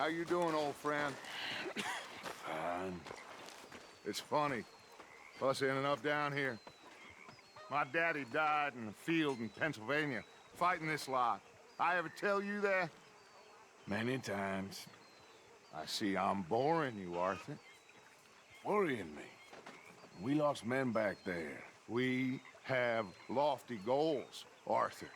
you doing, old friend? Fine. It's funny, us ending up down here. My daddy died in the field in Pennsylvania, fighting this lot. I ever tell you that? Many times. I see I'm boring you, Arthur. Worrying me. We lost men back there. We have lofty goals, Arthur.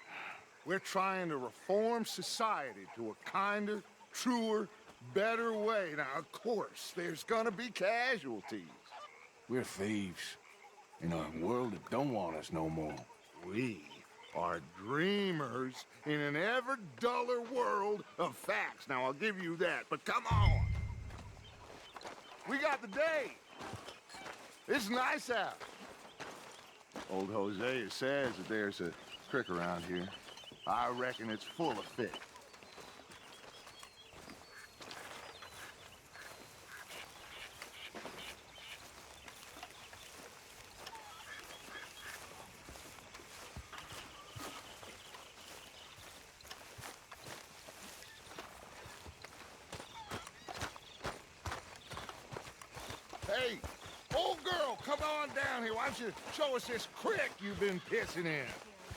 We're trying to reform society to a kinder, truer, better way. Now, of course, there's gonna be casualties. We're thieves. In a world that don't want us no more. We are dreamers in an ever duller world of facts. Now, I'll give you that, but come on. We got the day. It's nice out. Old Hosea says that there's a creek around here. I reckon it's full of fish. Hey, old girl, come on down here. Why don't you show us this creek you've been pissing in?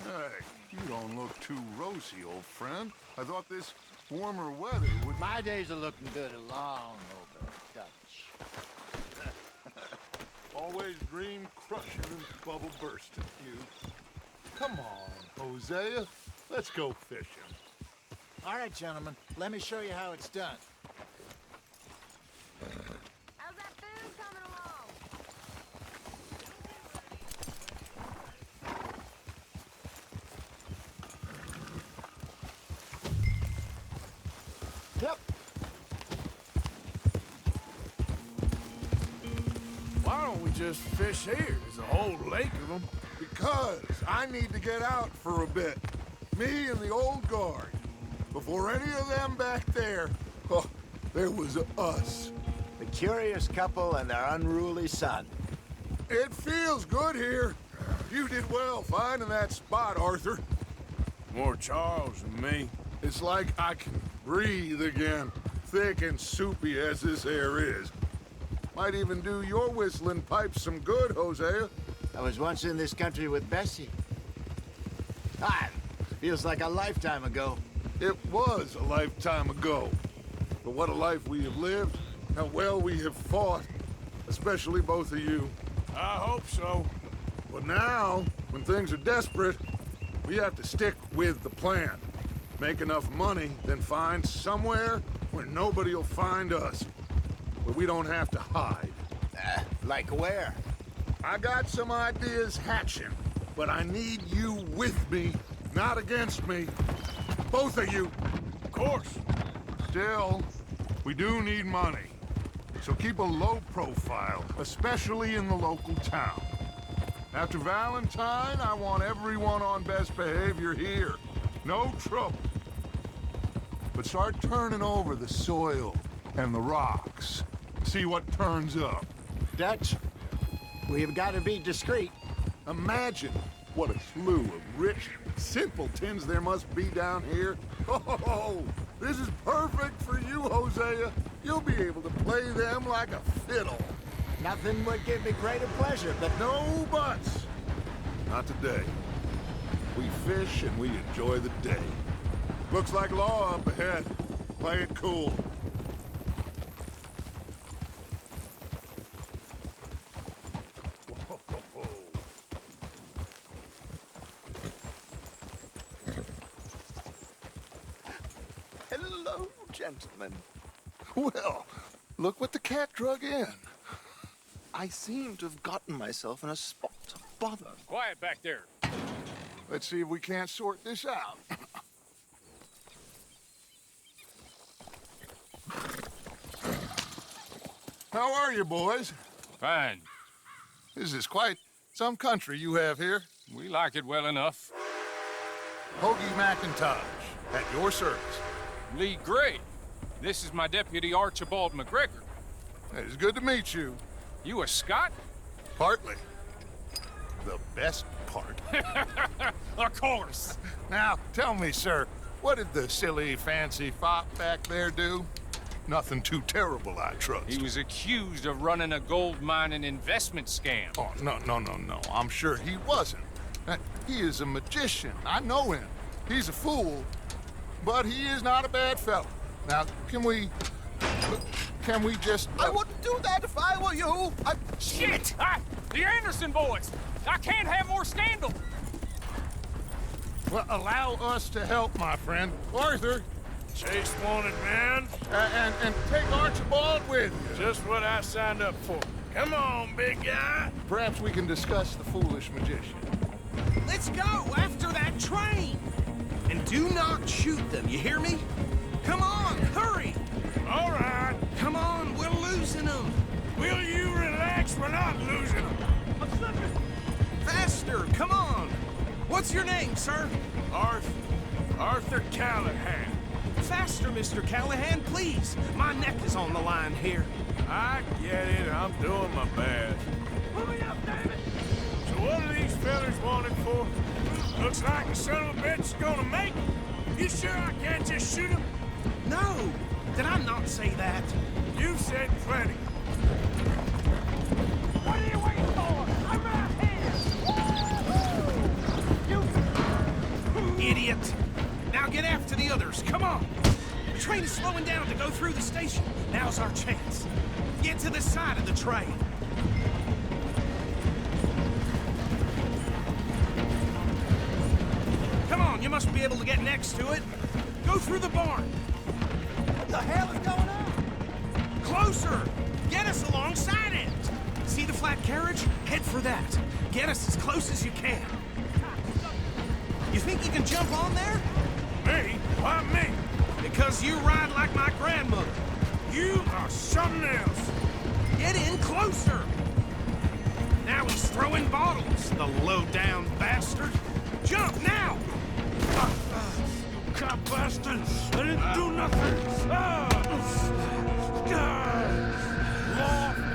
Hey, you don't look too rosy, old friend. I thought this warmer weather would... My days are looking good along over Dutch. Always dream crushing and bubble bursting, you. Come on, Hosea. Let's go fishing. All right, gentlemen, let me show you how it's done. How's that food coming along? Yep. Why don't we just fish here? There's a whole lake of them. Because I need to get out for a bit. Me and the old guard. Before any of them back there, oh, there was us. The curious couple and their unruly son. It feels good here. You did well finding that spot, Arthur. More Charles than me. It's like I can breathe again, thick and soupy as this air is. Might even do your whistling pipes some good, Hosea. I was once in this country with Bessie. Ah, feels like a lifetime ago. It was a lifetime ago. But what a life we have lived, how well we have fought, especially both of you. I hope so. But now, when things are desperate, we have to stick with the plan. Make enough money, then find somewhere where nobody will find us. Where we don't have to hide. Like where? I got some ideas hatching, but I need you with me, not against me. Both of you. Of course. Still, we do need money. So keep a low profile, especially in the local town. After Valentine, I want everyone on best behavior here. No trouble. But start turning over the soil and the rocks. See what turns up. Dutch, we've got to be discreet. Imagine what a slew of rich simpletons there must be down here. Oh, this is perfect for you, Hosea. You'll be able to play them like a fiddle. Nothing would give me greater pleasure, but No buts. Not today. We fish and we enjoy the day. Looks like law up ahead. Play it cool. Hello, gentlemen. Well, look what the cat drug in. I seem to have gotten myself in a spot of bother. Quiet back there. Let's see if we can't sort this out. How are you, boys? Fine. This is quite some country you have here. We like it well enough. Hoagie McIntosh, at your service. Lee Gray. This is my deputy Archibald McGregor. It's good to meet you. You a Scot? Partly. The best part. Of course. Now, tell me, sir, what did the silly, fancy fop back there do? Nothing too terrible, I trust. He was accused of running a gold mining investment scam. Oh, no. I'm sure he wasn't. He is a magician. I know him. He's a fool, but he is not a bad fellow. Now, can we just... I wouldn't do that if I were you. Shit! The Anderson boys! I can't have more scandal! Well, allow us to help, my friend. Arthur, Chase wanted, man. and take Archibald with you. Just what I signed up for. Come on, big guy. Perhaps we can discuss the foolish magician. Let's go after that train! And do not shoot them, you hear me? Come on, hurry! All right. Come on, we're losing them! Will you relax? We're not losing them. Faster, come on! What's your name, sir? Arthur Callahan. Faster, Mr. Callahan, please! My neck is on the line here. I get it. I'm doing my best. Hurry up, damn it! So what are these fellas wanted for? Looks like the son of a bitch is gonna make it. You sure I can't just shoot him? No! Did I not say that? You've said plenty. What are you waiting for? I'm right here! You... Idiot! Now get after the others, come on! The train is slowing down to go through the station. Now's our chance. Get to the side of the train. Come on, you must be able to get next to it. Go through the barn. What the hell is going on? Closer! Get us alongside it! See the flat carriage? Head for that. Get us as close as you can. You think you can jump on there? Me? Why me? Because you ride like my grandmother. You are something else. Get in closer! Now he's throwing bottles, the low-down bastard. Jump now! Cop bastard! I didn't do nothing! Law,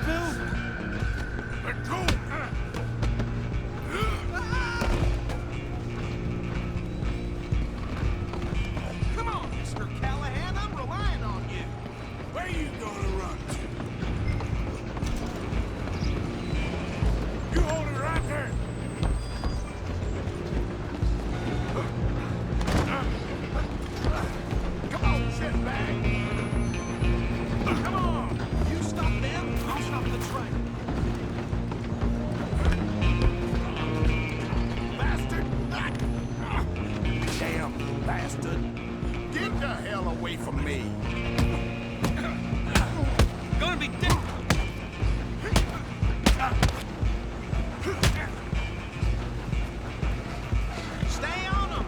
Bill! Let go! Come on, Mr. Callahan, I'm relying on you. Where you gonna run to? You hold it right there! Come on, sit back. Come on! You stop them, I'll stop the train. Bastard! Damn bastard! Get the hell away from me. Gonna be dead. Stay on them.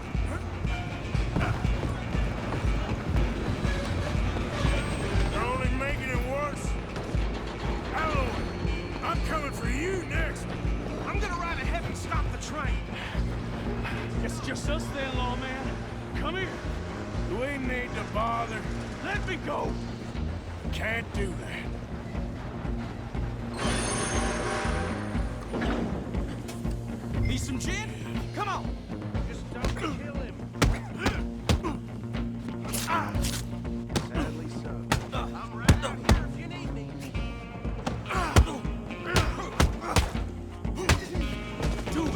You're only making it worse. Hello, I'm coming for you next. I'm gonna ride ahead and stop the train. It's just us then, lawman. Come here. We need to bother. Let me go. Can't do that. Need some gin? Come on. Just don't kill him. Sadly so. I'm right out here if you need me. Do it.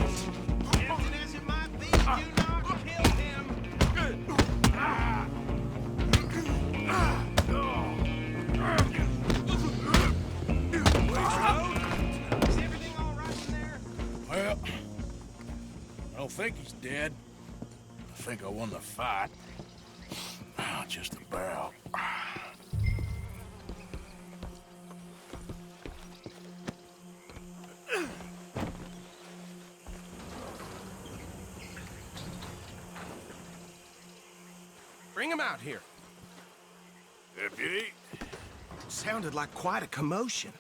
Tempting as it might be, do not kill him. Is everything all right in there? Well, I don't think he's dead. I think I won the fight. Just about. Bring him out here. Deputy, Sounded like quite a commotion.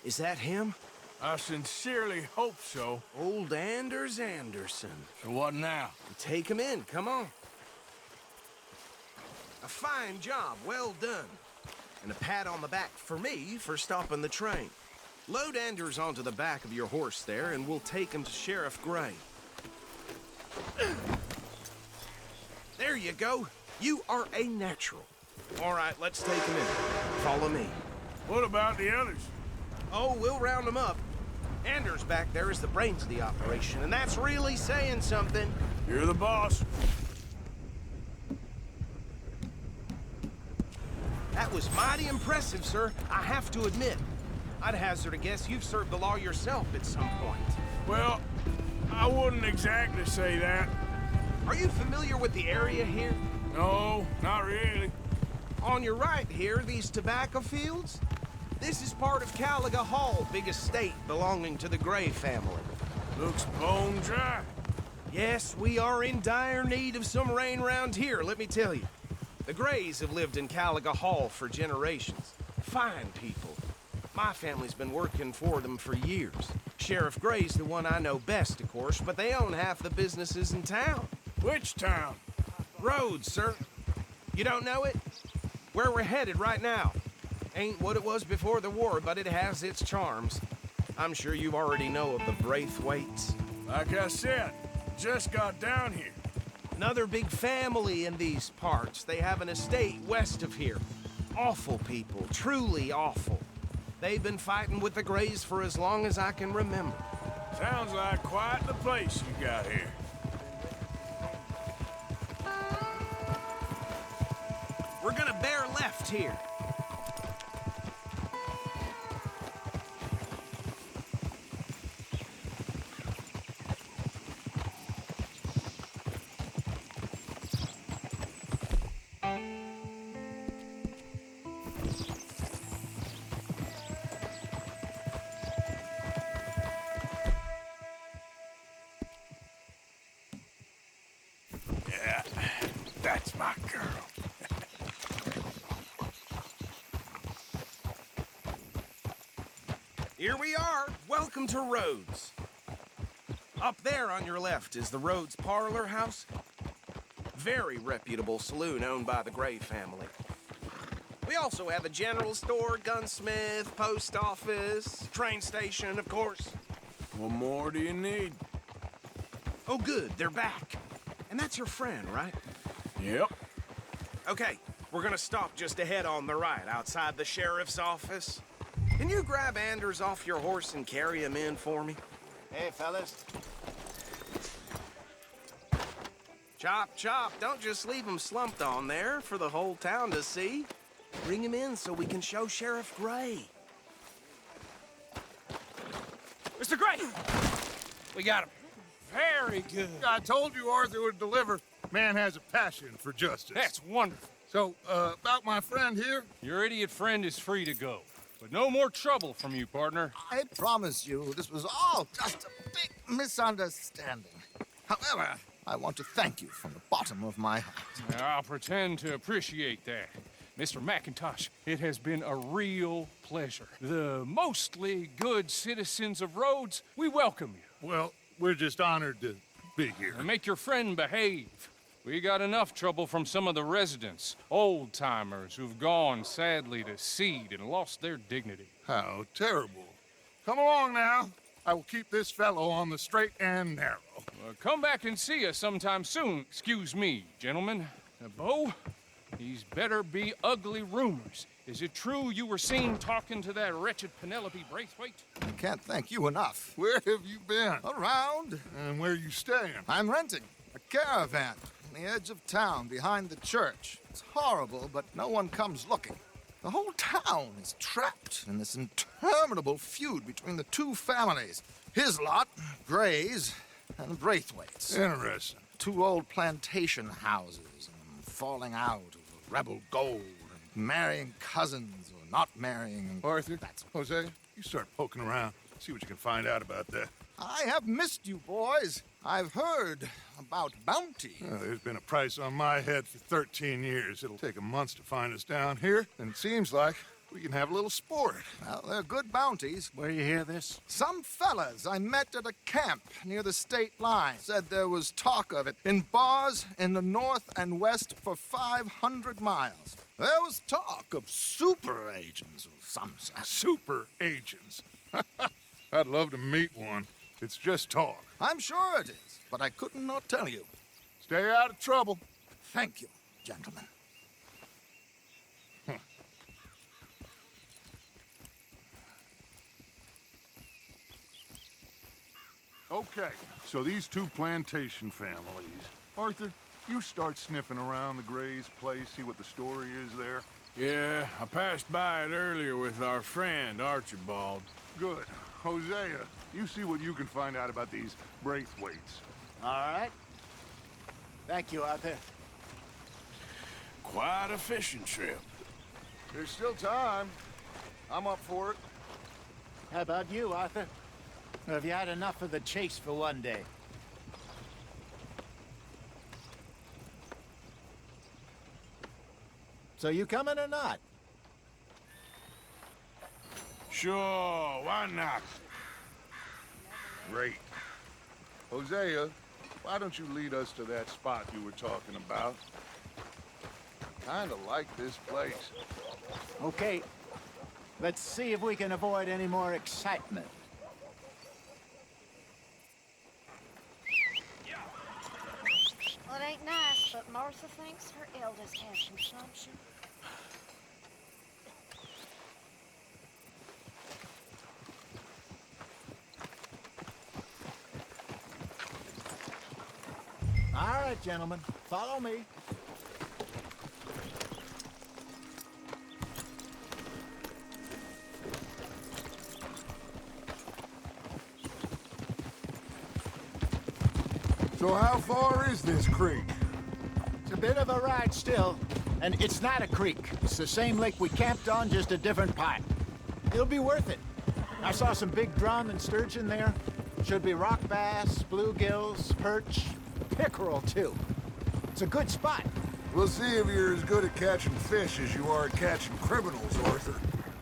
Is that him? I sincerely hope so. Old Anders Anderson. So what now? Take him in, come on. A fine job, well done. And a pat on the back for me for stopping the train. Load Anders onto the back of your horse there, and we'll take him to Sheriff Gray. There you go. You are a natural. All right, let's take him in. Follow me. What about the others? Oh, we'll round them up. Anders back there is the brains of the operation, and that's really saying something. You're the boss. That was mighty impressive, sir. I have to admit. I'd hazard a guess you've served the law yourself at some point. Well, I wouldn't exactly say that. Are you familiar with the area here? No, not really. On your right here, these tobacco fields? This is part of Caliga Hall, big estate belonging to the Gray family. Looks bone dry. Yes, we are in dire need of some rain round here, let me tell you. The Grays have lived in Caliga Hall for generations. Fine people. My family's been working for them for years. Sheriff Gray's the one I know best, of course, but they own half the businesses in town. Which town? Rhodes, sir. You don't know it? Where we're headed right now. Ain't what it was before the war, but it has its charms. I'm sure you already know of the Braithwaites. Like I said, just got down here. Another big family in these parts. They have an estate west of here. Awful people, truly awful. They've been fighting with the Grays for as long as I can remember. Sounds like quite the place you got here. We're gonna bear left here. Yeah, that's my girl. Here we are. Welcome to Rhodes. Up there on your left is the Rhodes Parlor House. Very reputable saloon owned by the Gray family. We also have a general store, gunsmith, post office, train station, of course. What more do you need? Oh, good, they're back. And that's your friend, right? Yep. Okay, we're gonna stop just ahead on the right, outside the sheriff's office. Can you grab Anders off your horse and carry him in for me? Hey, fellas. Chop, chop, don't just leave him slumped on there for the whole town to see. Bring him in so we can show Sheriff Gray. Mr. Gray! We got him. Very good. I told you Arthur would deliver. Man has a passion for justice. That's wonderful. So, about my friend here? Your idiot friend is free to go. But no more trouble from you, partner. I promise you, this was all just a big misunderstanding. However, I want to thank you from the bottom of my heart. I'll pretend to appreciate that. Mr. McIntosh, it has been a real pleasure. The mostly good citizens of Rhodes, we welcome you. Well, we're just honored to be here. And make your friend behave. We got enough trouble from some of the residents, old-timers who've gone, sadly, to seed and lost their dignity. How terrible. Come along now. I will keep this fellow on the straight and narrow. Come back and see us sometime soon. Excuse me, gentlemen. Bo, these better be ugly rumors. Is it true you were seen talking to that wretched Penelope Braithwaite? I can't thank you enough. Where have you been? Around. And where are you staying? I'm renting a caravan on the edge of town behind the church. It's horrible, but no one comes looking. The whole town is trapped in this interminable feud between the two families. His lot, Gray's, and Braithwaite's. Interesting. Two old plantation houses, and falling out over rebel gold, and marrying cousins or not marrying. And Arthur, that's Jose, you start poking around. See what you can find out about that. I have missed you, boys. I've heard about bounty. Well, there's been a price on my head for 13 years. It'll take a month to find us down here, and it seems like we can have a little sport. Well, they're good bounties. Where you hear this? Some fellas I met at a camp near the state line said there was talk of it in bars in the north and west for 500 miles. There was talk of super agents of some sort. Super agents. I'd love to meet one. It's just talk. I'm sure it is, but I couldn't not tell you. Stay out of trouble. Thank you, gentlemen. Okay, so these two plantation families. Arthur, you start sniffing around the Gray's place, see what the story is there. Yeah, I passed by it earlier with our friend, Archibald. Good. Hosea, you see what you can find out about these Braithwaites. All right. Thank you, Arthur. Quite a fishing trip. There's still time. I'm up for it. How about you, Arthur? Or have you had enough of the chase for one day? So you coming or not? Sure, why not? Great. Hosea, why don't you lead us to that spot you were talking about? Kinda like this place. Okay. Let's see if we can avoid any more excitement. Well, it ain't nice, but Martha thinks her eldest has consumption. All right, gentlemen. Follow me. So how far is this creek? It's a bit of a ride still, and it's not a creek. It's the same lake we camped on, just a different part. It'll be worth it. I saw some big drum and sturgeon there. Should be rock bass, bluegills, perch, pickerel too. It's a good spot. We'll see if you're as good at catching fish as you are at catching criminals, Arthur.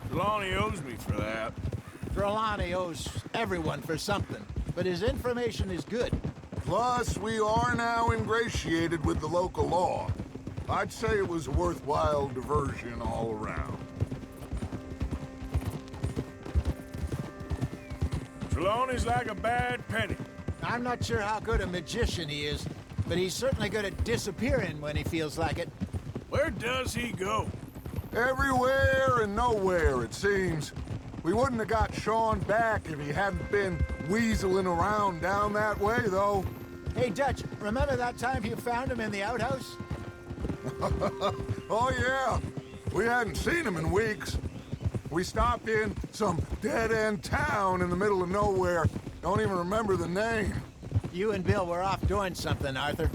Trelawney owes me for that. Trelawney owes everyone for something, but his information is good. Plus, we are now ingratiated with the local law. I'd say it was a worthwhile diversion all around. Trelawney's like a bad penny. I'm not sure how good a magician he is, but he's certainly good at disappearing when he feels like it. Where does he go? Everywhere and nowhere, it seems. We wouldn't have got Sean back if he hadn't been weaseling around down that way, though. Hey, Dutch, remember that time you found him in the outhouse? Oh, yeah. We hadn't seen him in weeks. We stopped in some dead-end town in the middle of nowhere. Don't even remember the name. You and Bill were off doing something, Arthur.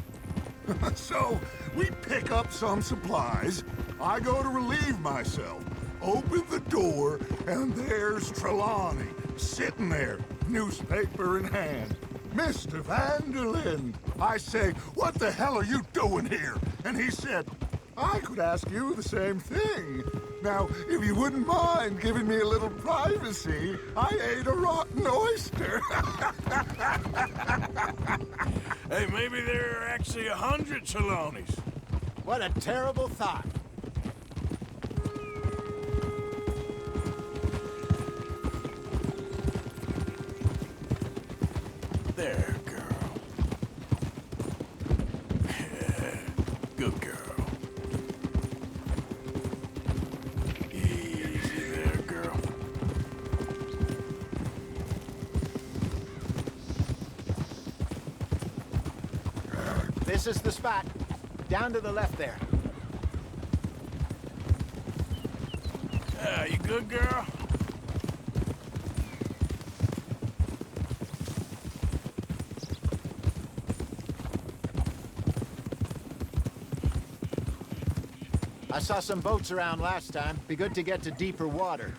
So, we pick up some supplies. I go to relieve myself. Open the door, and there's Trelawney, sitting there, newspaper in hand. Mr. Vanderlyn. I say, what the hell are you doing here? And he said, I could ask you the same thing. Now, if you wouldn't mind giving me a little privacy, I ate a rotten oyster. Hey, maybe there are actually 100 Trelawneys. What a terrible thought. There, girl. Yeah, good girl. Easy there, girl. This is the spot. Down to the left there. You good, girl? I saw some boats around last time. Be good to get to deeper water.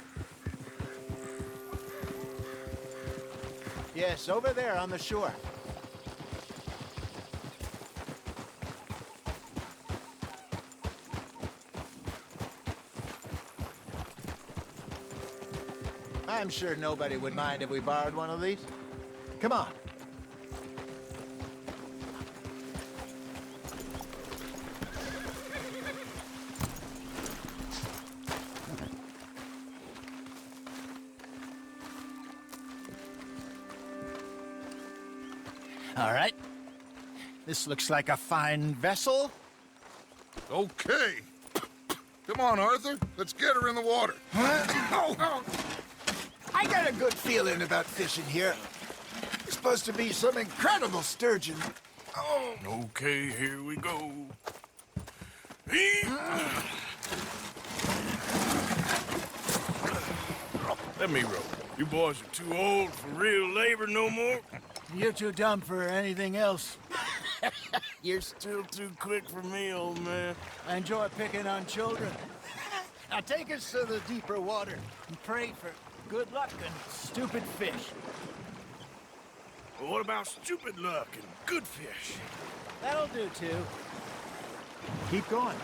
Yes, over there on the shore. I'm sure nobody would mind if we borrowed one of these. Come on. All right. This looks like a fine vessel. Okay. Come on, Arthur. Let's get her in the water. I got a good feeling about fishing here. This supposed to be some incredible sturgeon. Oh. Okay, here we go. Let me roll. You boys are too old for real labor no more. You're too dumb for anything else. You're still too quick for me, old man. I enjoy picking on children. Now take us to the deeper water and pray for good luck and stupid fish. Well, what about stupid luck and good fish? That'll do, too. Keep going.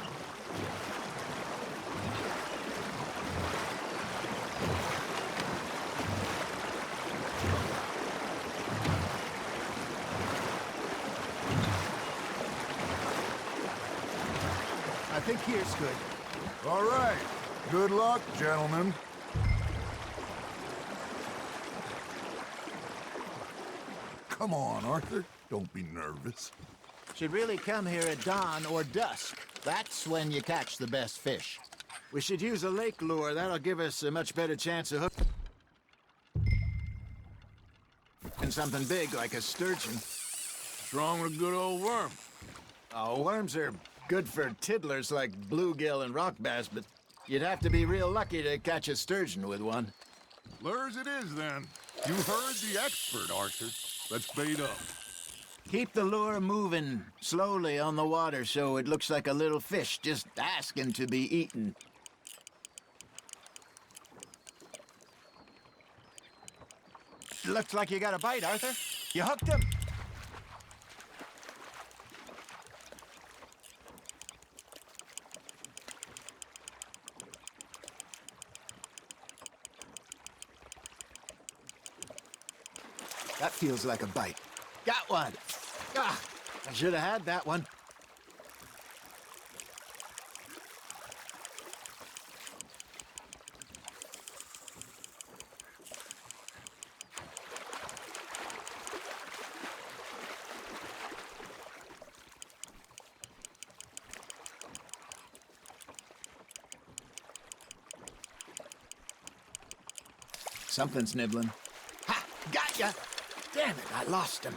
I think here's good. All right. Good luck, gentlemen. Come on, Arthur. Don't be nervous. Should really come here at dawn or dusk. That's when you catch the best fish. We should use a lake lure. That'll give us a much better chance of hooking something big like a sturgeon. What's wrong with a good old worm? Oh, worms are good for tiddlers like bluegill and rock bass, but you'd have to be real lucky to catch a sturgeon with one. Lures it is, then. You heard the expert, Arthur. Let's bait up. Keep the lure moving slowly on the water so it looks like a little fish just asking to be eaten. Looks like you got a bite, Arthur. You hooked him. That feels like a bite. Got one. Ah, I should have had that one. Something's nibbling. Ha! Got ya! Damn it, I lost him.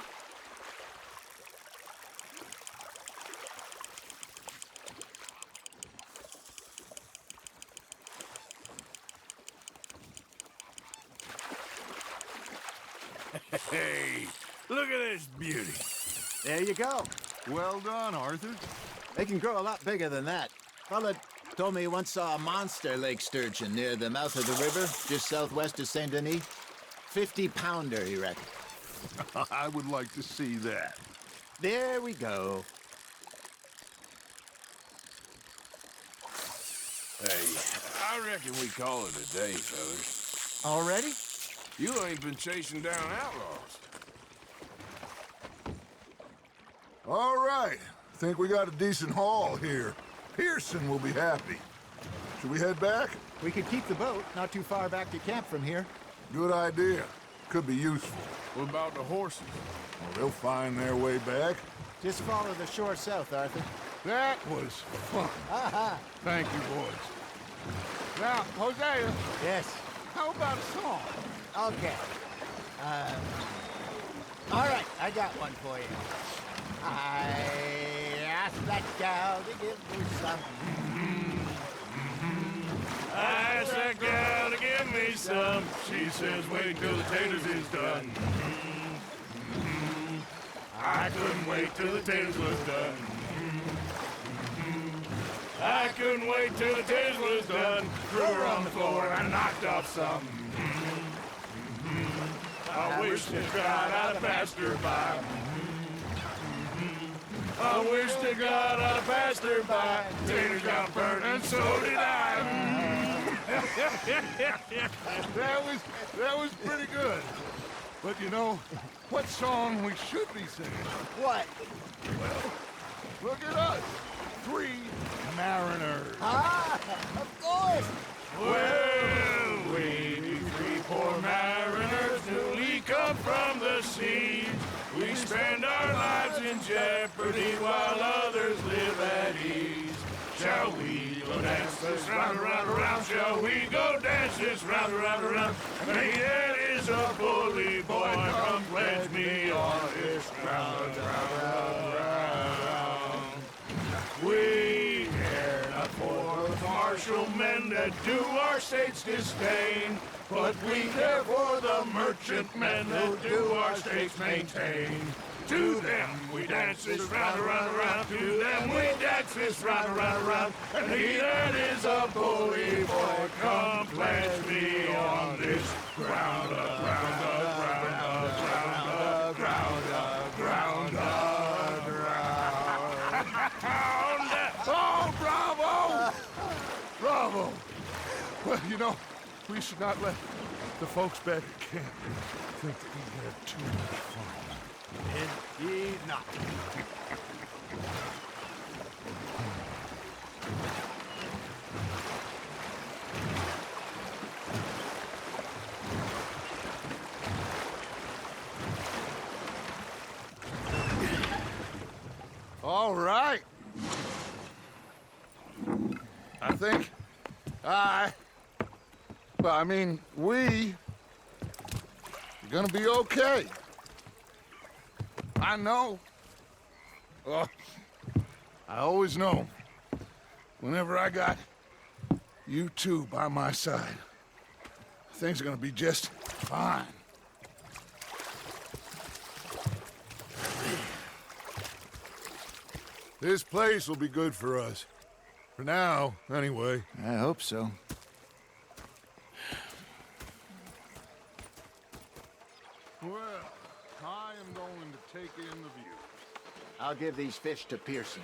Hey, look at this beauty. There you go. Well done, Arthur. They can grow a lot bigger than that. Fella told me he once saw a monster lake sturgeon near the mouth of the river, just southwest of Saint Denis. 50-pounder, he reckoned. I would like to see that. There we go. Hey, I reckon we call it a day, fellas. Already? You ain't been chasing down outlaws. All right. Think we got a decent haul here. Pearson will be happy. Should we head back? We could keep the boat not too far back to camp from here. Good idea. Could be useful. What about the horses? Well, they'll find their way back. Just follow the shore south, Arthur. That was fun. Aha! Thank you, boys. Now, Hosea, Yes. how about a song? Okay. All right, I got one for you. I asked that gal to give me some. I asked that gal to give me some. She says, wait till the taters is done. I couldn't wait till the taters was done. I couldn't wait till the taters was done. Threw her on the floor and knocked off some. I wish to God I'd have passed her by. I wish to God I'd have passed her by. Taters got burnt and so did I. That was pretty good. But you know, what song we should be singing? What? Look at us. 3 mariners. Ah, of course. Well, we be 3 poor mariners newly come from the sea. We spend our lives in jeopardy while others live at ease. Shall shall we go dance this round, around, around? Shall we go dance this round, around, around? My head is a bully boy, come pledge me on this round, round, round, round. We care not for the martial men that do our state's disdain, but we care for the merchant men that do our states maintain. To them we dance this round, around, around. To them we dance this round, around, around. And he that is a bully boy, come pledge me on this ground up, ground up, ground up, ground up, ground up, ground up, ground up. Oh, bravo! Bravo! Well, you know, we should not let the folks back at camp think that we had too much fun. Indeed not. All right. I think we are gonna be okay. I know. I always know. Whenever I got you two by my side, things are gonna be just fine. This place will be good for us. For now, anyway. I hope so. Well, I am going to take in the view. I'll give these fish to Pearson.